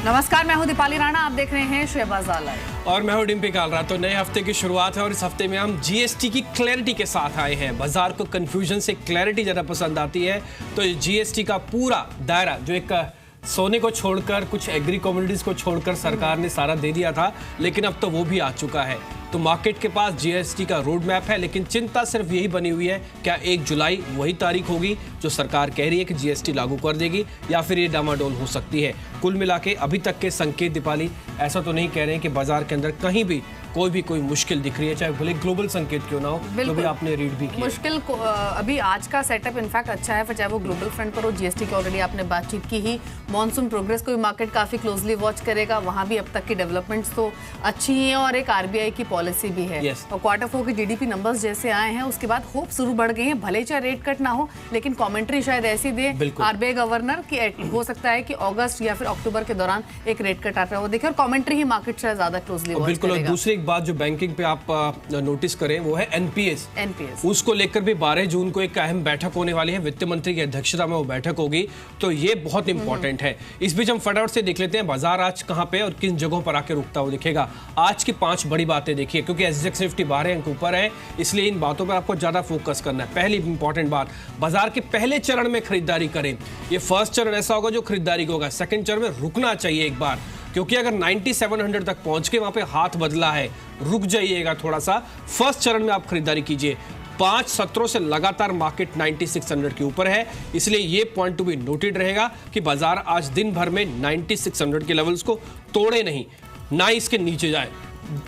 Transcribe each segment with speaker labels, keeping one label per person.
Speaker 1: नमस्कार, मैं हूं दीपाली राणा, आप देख रहे हैं शहबाज लाइव।
Speaker 2: और मैं हूं डिम्पी कालरा। तो नए हफ्ते की शुरुआत है और इस हफ्ते में हम जीएसटी की क्लैरिटी के साथ आए हैं। बाजार को कंफ्यूजन से क्लैरिटी ज़्यादा पसंद आती है, तो जीएसटी का पूरा दायरा जो एक सोने को छोड़कर कुछ एग्री कमोडिटीज को छोड़कर सरकार ने सारा दे दिया था, लेकिन अब तो वो भी आ चुका है। तो मार्केट के पास जीएसटी का रोड मैप है, लेकिन चिंता सिर्फ यही बनी हुई है, क्या 1 जुलाई वही तारीख होगी जो सरकार कह रही है कि जीएसटी लागू कर देगी, या फिर ये डामाडोल हो सकती है। कुल मिला के अभी तक के संकेत दीपाली ऐसा तो नहीं कह रहे हैं कि बाजार के अंदर कहीं भी कोई मुश्किल दिख रही है, चाहे भले ग्लोबल संकेत क्यों ना हो। तो भी आपने रीड भी किया
Speaker 1: मुश्किल अभी आज का सेटअप इनफैक्ट अच्छा है, चाहे वो ग्लोबल फ्रंट पर हो। जीएसटी की ऑलरेडी आपने बातचीत की ही, मॉनसून प्रोग्रेस को भी मार्केट काफी क्लोजली वॉच करेगा, वहां भी अब तक की डेवलपमेंट्स तो अच्छी ही है और एक आरबीआई की पॉलिसी भी है। और क्वार्टर 4 के जीडीपी नंबर्स जैसे आए हैं उसके बाद होप शुरू बढ़ गई है, भले चाहे रेट कट ना हो, लेकिन कमेंट्री शायद ऐसी दे आरबीआई गवर्नर की हो सकता है कि अगस्त या फिर अक्टूबर के दौरान एक रेट कट आता है, वो देखिए, और कमेंट्री ही मार्केट शायद ज्यादा क्लोजली वॉच करेगा।
Speaker 2: बिल्कुल। दूसरी एक बात जो बैंकिंग आप नोटिस करें वो है एनपीएस। उसको लेकर भी 12 जून को एक अहम बैठक होने वाली है, वित्त मंत्री की अध्यक्षता में वो बैठक होगी, तो ये बहुत इंपॉर्टेंट है। इस बीच हम फटाफट से देख लेते हैं बाजार आज कहां पे और किन जगहों पर आके रुकता हुआ दिखेगा। आज की 5 बड़ी बातें देखिए, क्योंकि एसजेएक्स निफ्टी 12 अंक ऊपर है, इसलिए इन बातों पर आपको ज्यादा फोकस करना है। पहली इंपॉर्टेंट बात, बाजार के पहले चरण में खरीदारी करें। ये फर्स्ट चरण ऐसा होगा जो खरीदारी होगा, सेकंड चरण में रुकना चाहिए एक बार, क्योंकि अगर 9700 तक पहुंच के वहां पे हाथ बदला है, रुक जाइएगा थोड़ा सा। फर्स्ट चरण में आप खरीदारी कीजिए। 5 सत्रों से लगातार मार्केट 9600 के ऊपर है, इसलिए ये पॉइंट टू बी नोटेड रहेगा कि बाजार आज दिन भर में 9600 के लेवल्स को तोड़े नहीं, ना इसके नीचे जाए।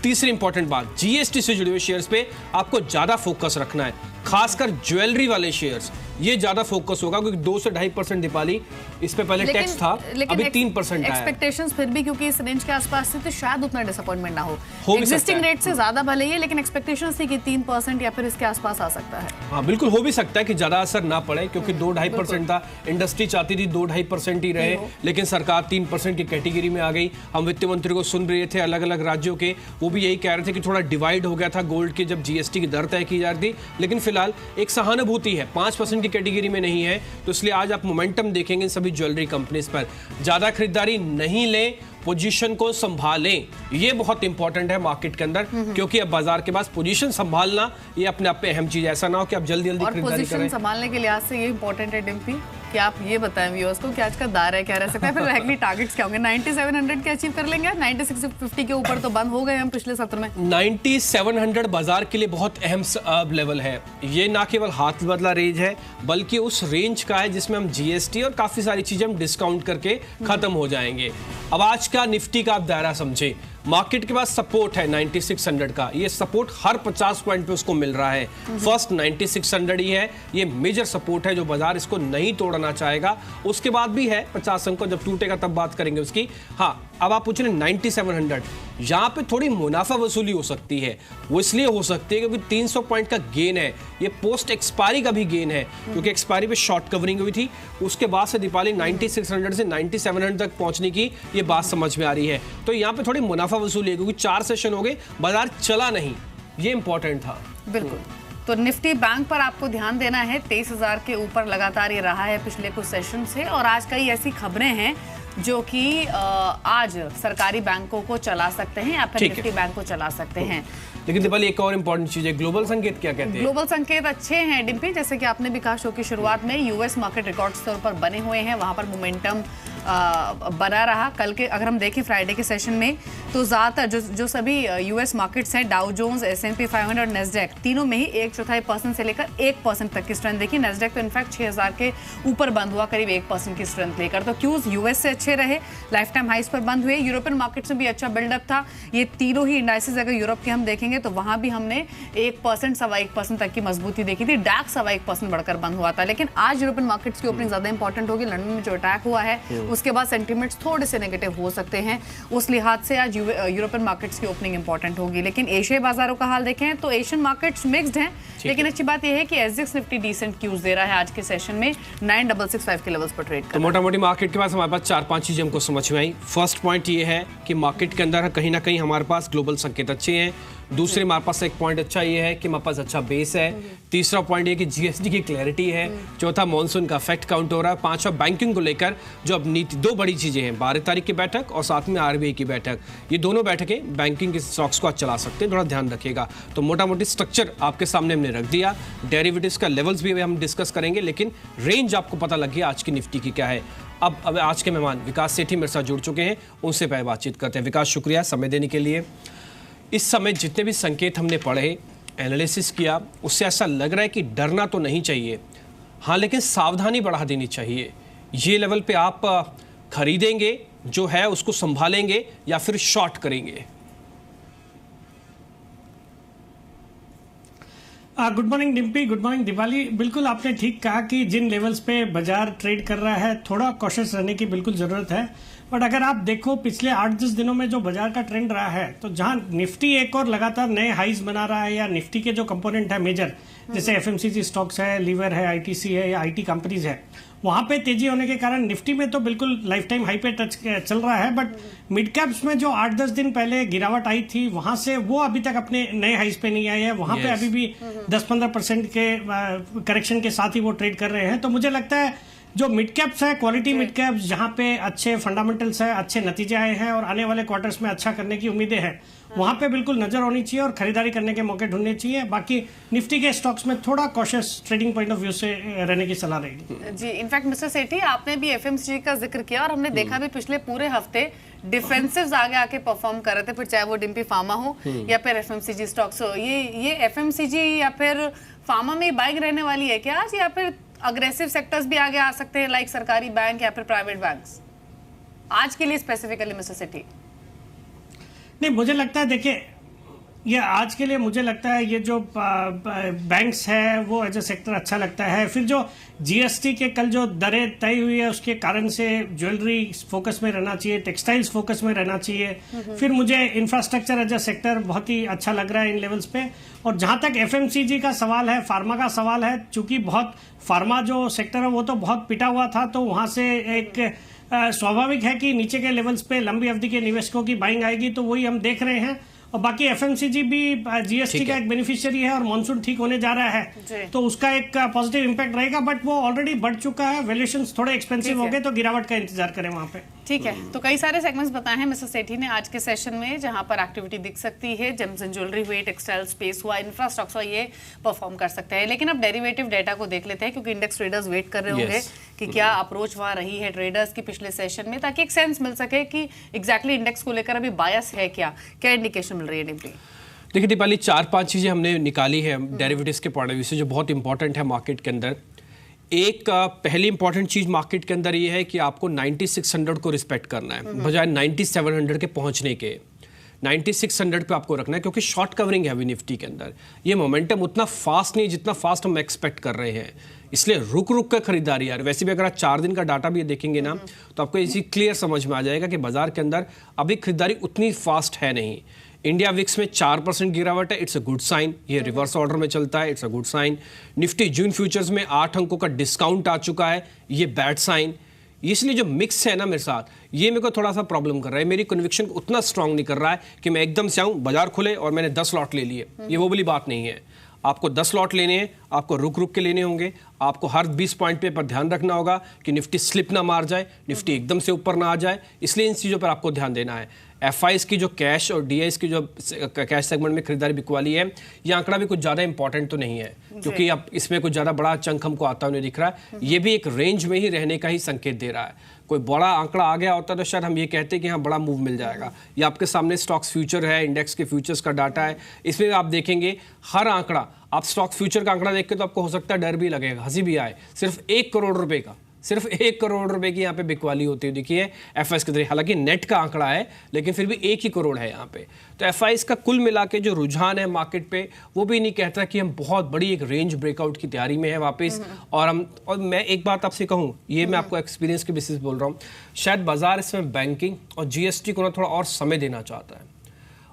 Speaker 2: तीसरी इंपॉर्टेंट बात, जीएसटी से जुड़े हुए शेयर्स पे आपको ज्यादा फोकस रखना है, खासकर ज्वेलरी वाले शेयर्स, ये ज्यादा फोकस होगा, क्योंकि 2 से 2.5% दीपाली इस पे पहले टैक्स था, अभी 3% आया।
Speaker 1: एक्सपेक्टेशंस फिर भी क्योंकि इस रेंज के आसपास से, तो शायद उतना डिसअपॉइंटमेंट ना हो। एग्जिस्टिंग रेट से ज्यादा भले ही, लेकिन एक्सपेक्टेशंस थी कि 3% या फिर इसके आसपास आ सकता है।
Speaker 2: हाँ बिल्कुल, हो भी सकता है कि ज्यादा असर ना पड़े, क्योंकि 2-2.5% था। इंडस्ट्री चाहती थी 2-2.5% ही रहे, लेकिन सरकार 3% की कैटेगरी में आ गई। हम वित्त मंत्री को सुन रहे थे अलग अलग राज्यों के, वो भी यही कह रहे थे कि थोड़ा डिवाइड हो गया था गोल्ड की जब जीएसटी की दर तय की जा रही थी, लेकिन फिलहाल एक सहानुभूति है, 5% की कैटेगरी में नहीं है। तो इसलिए आज आप मोमेंटम देखेंगे सभी ज्वेलरी कंपनीज पर। ज्यादा खरीदारी नहीं लें, पोजीशन को संभालें, ये बहुत इंपॉर्टेंट है मार्केट के अंदर, क्योंकि अब बाजार के पास पोजीशन संभालना ये अपने आप पे अहम चीज है। ऐसा ना हो कि आप जल्दी खरीदारी करें।
Speaker 1: पोजीशन संभालने के लिहाज से ये इंपॉर्टेंट है डिम्पी कि आप ये बताएं व्यूअर्स को कि आज का दायरा क्या रह सकता है, फिर एक्चुअली टारगेट्स क्या होंगे। 9700 के अचीव कर लेंगे, 9650 के ऊपर तो बंद हो गए हम पिछले सत्र में।
Speaker 2: 9700 बाजार के लिए बहुत अहम लेवल है। ये ना केवल हाथ बदला रेंज है, बल्कि उस रेंज का है जिसमें हम जीएसटी और काफी सारी चीजें हम डिस्काउंट करके खत्म हो जाएंगे। अब आज का निफ्टी का आप दायरा समझे, मार्केट के पास सपोर्ट है 9600 का, ये सपोर्ट हर 50 पॉइंट पे उसको मिल रहा है। फर्स्ट 9600 ही है, ये मेजर सपोर्ट है जो बाजार इसको नहीं तोड़ना चाहेगा। उसके बाद भी है 50 अंक, जब टूटेगा तब बात करेंगे उसकी। हाँ, अब आप पूछ रहे 9700, यहाँ पे थोड़ी मुनाफा वसूली हो सकती है। वो इसलिए हो सकती है क्योंकि 300 पॉइंट का गेन है, ये पोस्ट एक्सपायरी का भी गेन है, क्योंकि एक्सपायरी पे शॉर्ट कवरिंग हुई थी। उसके बाद से दीपाली 9600 से 9700 तक पहुंचने की ये बात समझ में आ रही है। तो यहाँ पे थोड़ी मुनाफा वसूली है, क्योंकि 4 सेशन हो गए, बाजार चला नहीं, ये इंपॉर्टेंट था।
Speaker 1: बिल्कुल। तो निफ्टी बैंक पर आपको ध्यान देना है, 23000 के ऊपर लगातार ये रहा है पिछले कुछ सेशन से, और आज कई ऐसी खबरें हैं जो कि आज सरकारी बैंकों को चला सकते हैं या फिर निफ्टी बैंक को चला सकते हैं।
Speaker 2: लेकिन दीपाली एक और इंपॉर्टेंट चीज है, ग्लोबल संकेत क्या कहते हैं?
Speaker 1: ग्लोबल संकेत अच्छे हैं डिम्पी, जैसे कि आपने भी कहा शो की शुरुआत में, यूएस मार्केट रिकॉर्ड स्तर पर बने हुए हैं, वहां पर मोमेंटम बना रहा। कल के अगर हम देखें फ्राइडे के सेशन में, तो ज्यादातर जो सभी यूएस मार्केट्स हैं, डाउ जोन्स, S&P 500 और नेस्डैक, तीनों में ही 1/4% से लेकर 1% तक की स्ट्रेंथ देखी। नेस्डैक तो इनफैक्ट 6000 के ऊपर बंद हुआ, करीब 1% की स्ट्रेंथ लेकर। तो क्यूज यूएस से अच्छे रहे, लाइफ टाइम हाइस पर बंद हुए। यूरोपियन मार्केट्स में भी अच्छा बिल्डअप था। ये तीनों ही इंडाइसेस अगर यूरोप के हम देखेंगे तो वहां भी हमने 1%, 1.25% तक की मजबूती देखी थी। डैक्स 1% बढ़कर बंद हुआ था। लेकिन आज यूरोपियन मार्केट्स की ओपनिंग ज्यादा इंपॉर्टेंट होगी। लंदन में जो अटैक हुआ है उसके बाद सेंटीमेंट्स थोड़े से नेगेटिव हो सकते हैं, उस लिहाज से आज यूरोपियन मार्केट्स की ओपनिंग इंपॉर्टेंट होगी। लेकिन एशियाई बाजारों का हाल देखें तो एशियन मार्केट्स मिक्स्ड हैं, लेकिन अच्छी बात यह है कि एसजेएक्स निफ्टी डिसेंट क्यूज दे रहा है आज के सेशन में, 9665 के लेवल्स पर ट्रेड कर।
Speaker 2: तो मोटा मोटी मार्केट के पास हमारे पास 4-5 चीजें हमको समझ में आई। फर्स्ट पॉइंट ये है कि मार्केट के अंदर कहीं ना कहीं हमारे पास ग्लोबल संकेत अच्छे हैं, दूसरे हमारे पास एक पॉइंट अच्छा ये है कि हमारे पास अच्छा बेस है। तीसरा पॉइंट ये कि जीएसटी की क्लैरिटी है। चौथा मॉनसून का इफेक्ट काउंट हो रहा है। पांचवा बैंकिंग को लेकर जो अब नीति, दो बड़ी चीजें हैं, 12 तारीख की बैठक और साथ में आरबीआई की बैठक। ये दोनों बैठकें बैंकिंग के स्टॉक्स को आज चला सकते हैं, थोड़ा ध्यान रखिएगा। तो मोटा मोटी स्ट्रक्चर आपके सामने हमने रख दिया, डेरिवेटिव्स का लेवल्स भी हम डिस्कस करेंगे, लेकिन रेंज आपको पता लग गया आज की निफ्टी की क्या है। अब आज के मेहमान विकास सेठी मेरे साथ जुड़ चुके हैं, उनसे पहले बातचीत करते हैं। विकास, शुक्रिया समय देने के लिए। इस समय जितने भी संकेत हमने पढ़े, एनालिसिस किया, उससे ऐसा लग रहा है कि डरना तो नहीं चाहिए, हाँ, लेकिन सावधानी बढ़ा देनी चाहिए। ये लेवल पे आप खरीदेंगे जो है उसको संभालेंगे या फिर शॉर्ट करेंगे?
Speaker 3: Good morning Dimpy, good morning Diwali. बिल्कुल आपने ठीक कहा कि जिन लेवल्स पे बाजार ट्रेड कर रहा है थोड़ा कॉशियस रहने की बिल्कुल जरूरत है। बट अगर आप देखो पिछले 8-10 दिनों में जो बाजार का ट्रेंड रहा है, तो जहां निफ्टी एक और लगातार नए हाईज बना रहा है, या निफ्टी के जो कंपोनेंट है मेजर, जैसे एफएमसीजी स्टॉक्स है, लीवर है, आईटीसी है या आईटी कंपनीज है, वहां पे तेजी होने के कारण निफ्टी में तो बिल्कुल लाइफ टाइम हाई पे टच चल रहा है। बट मिड कैप्स में जो 8-10 दिन पहले गिरावट आई थी, वहां से वो अभी तक अपने नए हाईज पे नहीं आए हैं। वहां पे अभी भी 10-15% के करेक्शन के साथ ही वो ट्रेड कर रहे हैं। तो मुझे लगता है जो मिड कैप्स है, क्वालिटी मिड कैप्स, जहां पे अच्छे फंडामेंटल्स है, अच्छे नतीजे आए हैं और आने वाले क्वार्टर्स में अच्छा करने की उम्मीदें हैं, वहां पे बिल्कुल नजर होनी चाहिए और खरीदारी करने के मौके ढूंढने चाहिए। बाकी निफ्टी के स्टॉक्स में थोड़ा cautious trading point of view से रहने की सलाह रहेगी।
Speaker 1: जी, इनफैक्ट मिस्टर सेठी, आपने भी एफएमसीजी का जिक्र किया और हमने देखा भी पिछले पूरे हफ्ते डिफेंसिव्स आगे आके परफॉर्म कर रहे थे, फिर चाहे वो डिम्पी फार्मा हो या फिर एफएमसीजी स्टॉक्स हो। ये एफएमसीजी या फिर फार्मा में बाइंग रहने वाली है क्या आज, या फिर अग्रेसिव सेक्टर्स भी आगे आ सकते हैं लाइक सरकारी बैंक या फिर प्राइवेट बैंक्स आज के लिए स्पेसिफिकली मिस्टर सेठी?
Speaker 3: नहीं, मुझे लगता है, देखिए, ये आज के लिए मुझे लगता है ये जो बैंक्स है वो एज ए सेक्टर अच्छा लगता है। फिर जो जीएसटी के कल जो दरें तय हुई है उसके कारण से ज्वेलरी फोकस में रहना चाहिए, टेक्सटाइल्स फोकस में रहना चाहिए। फिर मुझे इंफ्रास्ट्रक्चर एज ए सेक्टर बहुत ही अच्छा लग रहा है इन लेवल्स पे। और जहां तक एफएमसीजी का सवाल है, फार्मा का सवाल है, चूंकि बहुत फार्मा जो सेक्टर है वो तो बहुत पिटा हुआ था, तो वहां से एक स्वाभाविक है कि नीचे के लेवल्स पे लंबी अवधि के निवेशकों की बाइंग आएगी, तो वही हम देख रहे हैं। और बाकी एफएमसीजी भी जीएसटी का एक बेनिफिशियरी है और मॉनसून ठीक होने जा रहा है, तो उसका एक पॉजिटिव इंपैक्ट रहेगा। बट वो ऑलरेडी बढ़ चुका है, वैल्यूएशंस थोड़े एक्सपेंसिव हो गए, तो गिरावट का इंतजार करें वहां पे।
Speaker 1: ठीक है, तो कई सारे सेगमेंट्स बताए हैं मिस्टर सेठी ने आज के सेशन में, जहां पर एक्टिविटी दिख सकती है। जेम्स एंड ज्वेलरी हुई, टेक्सटाइल स्पेस हुआ, इंफ्रास्ट्रक्चर, ये परफॉर्म कर सकते हैं। लेकिन अब डेरिवेटिव डेटा को देख लेते हैं, क्योंकि इंडेक्स ट्रेडर्स वेट कर रहे होंगे कि क्या अप्रोच वहां रही है ट्रेडर्स की पिछले सेशन में, ताकि एक सेंस मिल सके कि एग्जैक्टली इंडेक्स को लेकर अभी बायस है क्या इंडिकेशन मिल रही है डिम्पी?
Speaker 2: देखिए दीपाली, 4-5 चीज़ें हमने निकाली है डेरिवेटिव्स के पॉइंट ऑफ व्यू से जो बहुत इंपॉर्टेंट है मार्केट के अंदर। एक पहली इंपॉर्टेंट चीज़ मार्केट के अंदर ये है कि आपको 9600 को रिस्पेक्ट करना है बजाय 9700 के पहुंचने के। 9600 पे आपको रखना है, क्योंकि शॉर्ट कवरिंग है अभी निफ्टी के अंदर। ये मोमेंटम उतना फास्ट नहीं जितना फास्ट हम एक्सपेक्ट कर रहे हैं, इसलिए रुक रुक कर खरीदारी यार। वैसे भी अगर आप 4 दिन का डाटा भी देखेंगे ना, तो आपको इसी क्लियर समझ में आ जाएगा कि बाजार के अंदर अभी खरीदारी उतनी फास्ट है नहीं। इंडिया विक्स में 4% गिरावट है, इट्स अ गुड साइन। ये रिवर्स ऑर्डर में चलता है, it's a good sign. Nifty June futures में 8 अंकों का डिस्काउंट आ चुका है, ये बैड साइन। इसलिए जो मिक्स है ना मेरे साथ, ये मेरे को थोड़ा सा प्रॉब्लम कर रहा है। मेरी कन्विक्शन उतना स्ट्रांग नहीं कर रहा है कि मैं एकदम से आऊं, बाजार खुले और मैंने 10 लॉट ले लिए। ये वो वाली बात नहीं है। आपको 10 लॉट लेने हैं, आपको रुक रुक के लेने होंगे। आपको हर 20 पॉइंट पे पर ध्यान रखना होगा कि निफ्टी स्लिप ना मार जाए, निफ्टी एकदम से ऊपर ना आ जाए। इसलिए इन चीज़ों पर आपको ध्यान देना है। एफआईज की जो कैश और डीआईज की जो कैश सेगमेंट में खरीदारी बिकवाली है, ये आंकड़ा भी कुछ ज़्यादा इंपॉर्टेंट तो नहीं है, क्योंकि अब इसमें कुछ ज़्यादा बड़ा चंक हमको आता हुआ नहीं दिख रहा है। ये भी एक रेंज में ही रहने का ही संकेत दे रहा है। कोई बड़ा आंकड़ा आ गया होता तो शायद हम ये कहते कि हाँ बड़ा मूव मिल जाएगा। ये आपके सामने स्टॉक्स फ्यूचर है, इंडेक्स के फ्यूचर्स का डाटा है। इसमें आप देखेंगे हर आंकड़ा, आप स्टॉक फ्यूचर का आंकड़ा देख के तो आपको हो सकता है डर भी लगेगा, हंसी भी आए। सिर्फ 1 करोड़ रुपए का, सिर्फ 1 करोड़ रुपए की यहाँ पे बिकवाली होती है। देखिए एफआईएस के जरिए, हालांकि नेट का आंकड़ा है लेकिन फिर भी 1 ही करोड़ है यहाँ पे। तो एफआईएस का कुल मिला के जो रुझान है मार्केट पे, वो भी नहीं कहता कि हम बहुत बड़ी एक रेंज ब्रेकआउट की तैयारी में है वापस। और मैं एक बात आपसे कहूँ, ये मैं आपको एक्सपीरियंस के बेसिस बोल रहा हूँ, शायद बाजार इसमें बैंकिंग और जीएसटी को ना थोड़ा और समय देना चाहता है।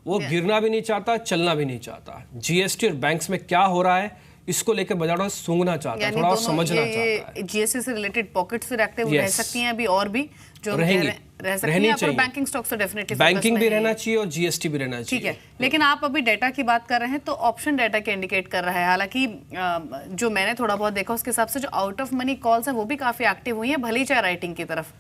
Speaker 2: वो गिरना भी नहीं चाहता, चलना भी नहीं चाहता। जीएसटी और बैंक्स में क्या हो रहा है इसको लेकर बाजार सूंघना चाहता है, थोड़ा समझना चाहता है।
Speaker 1: जीएसटी से रिलेटेड पॉकेट्स फिर एक्टिव रह सकती हैं अभी और भी जो रह सकती है, और बैंकिंग स्टॉक्स तो डेफिनेटली
Speaker 2: बैंकिंग भी रहना चाहिए और जीएसटी भी रहना चाहिए।
Speaker 1: ठीक है, लेकिन आप अभी डेटा की बात कर रहे हैं तो ऑप्शन डेटा के इंडिकेट कर रहा है, हालांकि जो मैंने थोड़ा बहुत देखा उसके हिसाब से जो आउट ऑफ मनी कॉल्स है वो भी काफी एक्टिव हुई है, भले ही चाहे राइटिंग की तरफ।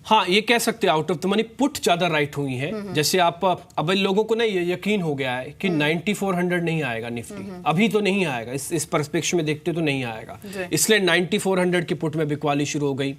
Speaker 2: हाँ, ये कह सकते हैं out of the money put ज्यादा राइट हुई है। जैसे आप अब लोगों को ना ये यकीन हो गया है कि 9400 नहीं आएगा निफ्टी, अभी तो नहीं आएगा, इस परस्पेक्टिव में देखते तो नहीं आएगा, इसलिए 9400 की पुट में बिकवाली शुरू हो गई,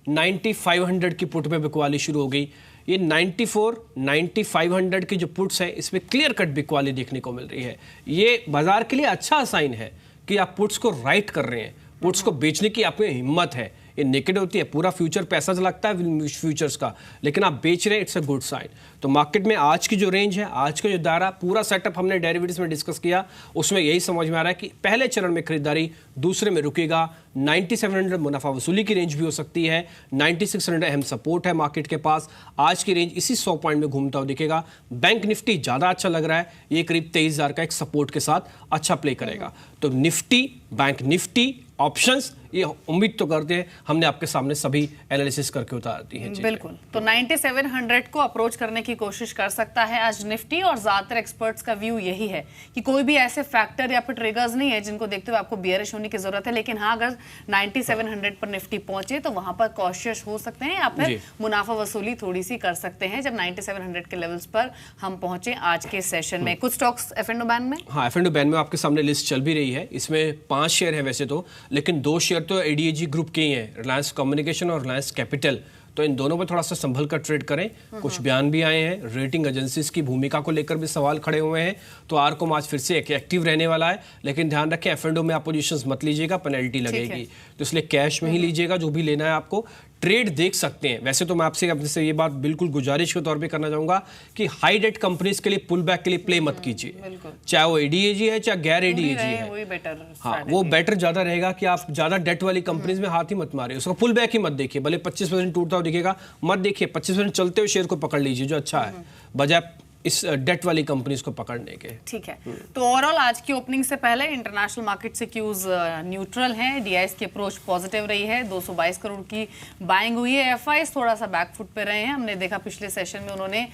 Speaker 2: 9500 की पुट में बिकवाली शुरू हो गई। ये 9500 की जो पुट्स है इसमें क्लियर कट बिकवाली देखने को मिल रही है। ये बाजार के लिए अच्छा साइन है कि आप पुट्स को राइट कर रहे हैं, पुट्स को बेचने की आपकी हिम्मत है। ये नेकेड होती है, पूरा फ्यूचर पैसा लगता है फ्यूचर्स का, लेकिन आप बेच रहे हैं, इट्स अ गुड साइन। तो मार्केट में आज की जो रेंज है, आज का जो दायरा, पूरा सेटअप हमने डेरिवेटिव्स में डिस्कस किया, उसमें यही समझ में आ रहा है कि पहले चरण में खरीदारी, दूसरे में रुकेगा। 9700 मुनाफा वसूली की रेंज भी हो सकती है, 9600 अहम सपोर्ट है मार्केट के पास। आज की रेंज इसी 100 पॉइंट में घूमता हुआ दिखेगा। बैंक निफ्टी ज़्यादा अच्छा लग रहा है, ये करीब 23000 का एक सपोर्ट के साथ अच्छा प्ले करेगा। तो निफ्टी, बैंक निफ्टी, ऑप्शंस, ये उम्मीद तो करते हैं, हमने आपके सामने सभी एनालिसिस करके उतार दी है।
Speaker 1: बिल्कुल, तो 9700 को अप्रोच करने की कोशिश कर सकता है आज निफ्टी, और ज्यादातर एक्सपर्ट्स का व्यू यही है कि कोई भी ऐसे फैक्टर या फिर ट्रिगर्स नहीं है जिनको देखते हुए आपको बियरिश होने की जरूरत है। लेकिन हाँ, अगर 9700 पर निफ्टी पहुंचे तो वहां पर कॉशियस हो सकते हैं या फिर मुनाफा वसूली थोड़ी सी कर सकते हैं जब 9700 के लेवल्स पर हम पहुंचे आज के सेशन में। कुछ स्टॉक्स F&O बैन में,
Speaker 2: हाँ F&O बैन में आपके सामने लिस्ट चल भी रही है, इसमें 5 शेयर है वैसे तो, लेकिन 2 शेयर तो ADAG ग्रुप के ही हैं, रिलायंस कम्युनिकेशन और रिलायंस कैपिटल। तो इन दोनों पर थोड़ा सा संभल कर ट्रेड करें। कुछ बयान भी आए हैं, रेटिंग एजेंसीज की भूमिका को लेकर भी सवाल खड़े हुए हैं। तो आरकॉम आज फिर से एक्टिव रहने वाला है, लेकिन ध्यान रखें F&O में आप पोजीशंस मत लीजिएगा, पेनल्टी लगेगी, तो इसलिए कैश में ही लीजिएगा जो भी लेना है आपको। ट्रेड देख सकते हैं, वैसे तो मैं आपसे अपने से ये बात बिल्कुल गुजारिश के तौर पे करना चाहूंगा कि हाई डेट कंपनीज के लिए पुल बैक के लिए प्ले मत कीजिए, चाहे वो ADAG है चाहे गैर ADAG है,
Speaker 1: वही बेटर,
Speaker 2: हाँ वो बेटर ज्यादा रहेगा कि आप ज्यादा डेट वाली कंपनीज में हाथ ही मत मारिए, उसका पुल बैक ही मत देखिए, भले 25% टूटता हुआ दिखेगा मत देखिए, 25% चलते हुए शेयर को पकड़ लीजिए जो अच्छा है, बजाय इस डेट वाली कंपनीज को पकड़ने के।
Speaker 1: ठीक है, तो ओवरऑल आज की ओपनिंग से पहले इंटरनेशनल मार्केट से क्यूज न्यूट्रल हैं, DIs की अप्रोच पॉजिटिव रही है, 222 करोड़ की बाइंग हुई है। FIs थोड़ा सा बैकफुट पे रहे हैं, हमने देखा पिछले सेशन में उन्होंने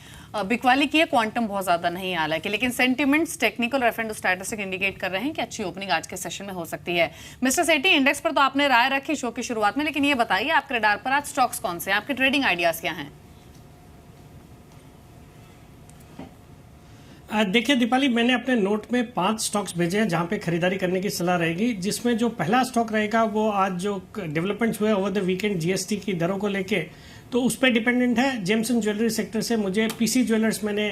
Speaker 1: बिकवाली की है, क्वांटम बहुत ज्यादा नहीं हालांकि, लेकिन सेंटिमेंट्स, टेक्निकल और F&O स्टैटिस्टिक इंडिकेट कर रहे हैं कि अच्छी ओपनिंग आज के सेशन में हो सकती है। मिस्टर सेठी, इंडेक्स पर तो आपने राय रखी शो की शुरुआत में, लेकिन ये बताइए आपके रडार पर आज स्टॉक्स कौन से हैं, आपके ट्रेडिंग आइडियाज क्या हैं?
Speaker 3: देखिए दीपाली, मैंने अपने नोट में 5 स्टॉक्स भेजे हैं जहां पे खरीदारी करने की सलाह रहेगी, जिसमें जो पहला स्टॉक रहेगा वो आज जो डेवलपमेंट्स हुए ओवर द वीकेंड जीएसटी की दरों को लेके, तो उस पर डिपेंडेंट है। जेम्सन ज्वेलरी सेक्टर से मुझे पीसी ज्वेलर्स मैंने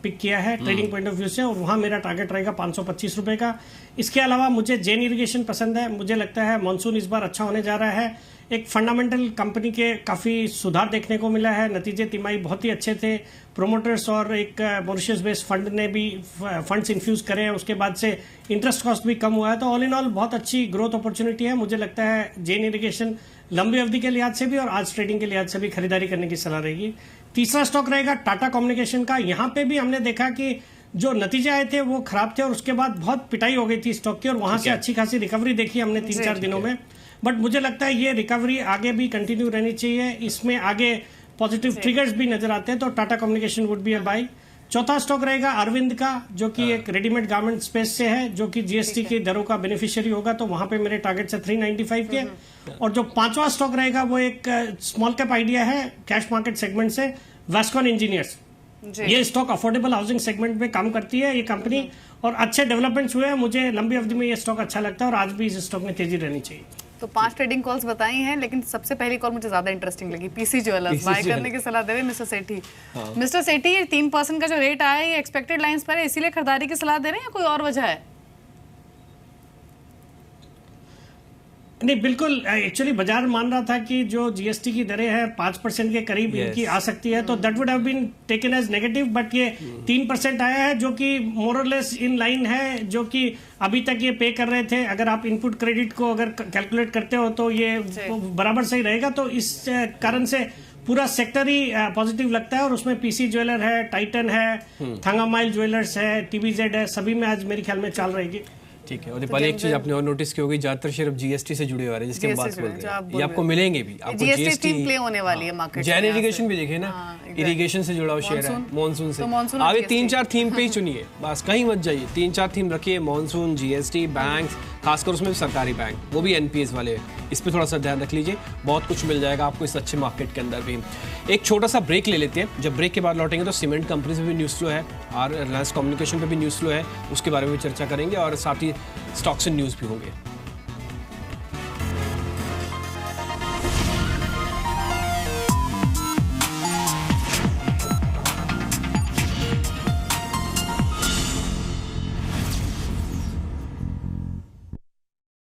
Speaker 3: पिक किया है ट्रेडिंग पॉइंट ऑफ व्यू से, और वहां मेरा टारगेट रहेगा 525 रुपए का। इसके अलावा मुझे जेन इरिगेशन पसंद है, मुझे लगता है मानसून इस बार अच्छा होने जा रहा है, एक फंडामेंटल कंपनी के काफ़ी सुधार देखने को मिला है, नतीजे तिमाही बहुत ही अच्छे थे, प्रोमोटर्स और एक मॉरिशस बेस्ड फंड ने भी फंड्स इन्फ्यूज करे हैं, उसके बाद से इंटरेस्ट कॉस्ट भी कम हुआ है, तो ऑल इन ऑल बहुत अच्छी ग्रोथ अपॉर्चुनिटी है। मुझे लगता है जेन इरिगेशन लंबी अवधि के लिहाज से भी और आज ट्रेडिंग के लिहाज से भी खरीदारी करने की सलाह रहेगी। तीसरा स्टॉक रहेगा टाटा कम्युनिकेशन का। यहाँ पे भी हमने देखा कि जो नतीजे आए थे वो खराब थे और उसके बाद बहुत पिटाई हो गई थी स्टॉक की, और वहां से अच्छी खासी रिकवरी देखी हमने 3-4 दिनों में, बट मुझे लगता है ये रिकवरी आगे भी कंटिन्यू रहनी चाहिए, इसमें आगे पॉजिटिव ट्रिगर्स भी नजर आते हैं, तो Tata communication would be a buy. चौथा स्टॉक रहेगा अरविंद का, जो कि एक रेडीमेड गारमेंट स्पेस से है, जो कि जीएसटी की दरों का बेनिफिशियरी होगा, तो वहां पे मेरे टारगेट है 395 के। और जो 5वां स्टॉक रहेगा वो एक स्मॉल कैप आइडिया है कैश मार्केट सेगमेंट से, वास्कॉन इंजीनियर्स। ये स्टॉक अफोर्डेबल हाउसिंग सेगमेंट में काम करती है ये कंपनी, और अच्छे डेवलपमेंट्स हुए हैं, मुझे लंबी अवधि में ये स्टॉक अच्छा लगता है और आज भी इस स्टॉक में तेजी रहनी चाहिए।
Speaker 1: तो 5 ट्रेडिंग कॉल्स बताई हैं, लेकिन सबसे पहली कॉल मुझे ज्यादा इंटरेस्टिंग लगी, पीसी ज्वेलर्स बाय करने की सलाह दे रहे मिस्टर सेठी। मिस्टर सेठी, ये 3% का जो रेट आया है ये एक्सपेक्टेड लाइंस पर है, इसीलिए खरीदारी की सलाह दे रहे हैं या कोई और वजह है?
Speaker 3: नहीं, बिल्कुल, एक्चुअली बाजार मान रहा था कि जो जीएसटी की दरें हैं 5% के करीब इनकी आ सकती है, तो that would have been taken as negative, but ये 3% आया है जो कि मोर और लेस इन लाइन है, जो कि अभी तक ये पे कर रहे थे। अगर आप इनपुट क्रेडिट को अगर कैलकुलेट करते हो तो ये बराबर सही रहेगा, तो इस कारण से पूरा सेक्टर ही पॉजिटिव लगता है, और उसमें पीसी ज्वेलर है, टाइटन है, थांगामाइल ज्वेलर्स है, टीबीजेड है, सभी में आज मेरे ख्याल में चाल रहेगी।
Speaker 2: ठीक है। और दीपाली एक चीज आपने और नोटिस की होगी, ज्यादातर शेयर अब जीएसटी से जुड़े हुए हैं, जिसके हम बात बोल रहे हैं, ये आपको मिलेंगे भी। आपको
Speaker 1: जीएसटी प्ले होने वाली है मार्केट।
Speaker 2: जैन इरिगेशन भी देखे ना, इरिगेशन से जुड़ा हुआ शेयर है, मानसून से। आगे 3-4 थीम पे ही चुनिए, बस कहीं मत जाइए, 3-4 थीम रखिए, मानसून, जीएसटी, बैंक, खासकर उसमें सरकारी बैंक, वो भी एनपीएस वाले, इस पे थोड़ा सा ध्यान रख लीजिए, बहुत कुछ मिल जाएगा आपको इस अच्छे मार्केट के अंदर भी। एक छोटा सा ब्रेक ले लेते हैं, जब ब्रेक के बाद लौटेंगे तो सीमेंट कंपनी से भी न्यूज़ फ्लो है और रिलायंस कम्युनिकेशन पे भी न्यूज़ फ्लो है, उसके बारे में भी चर्चा करेंगे और साथ ही स्टॉक्स एंड न्यूज़ भी होंगे।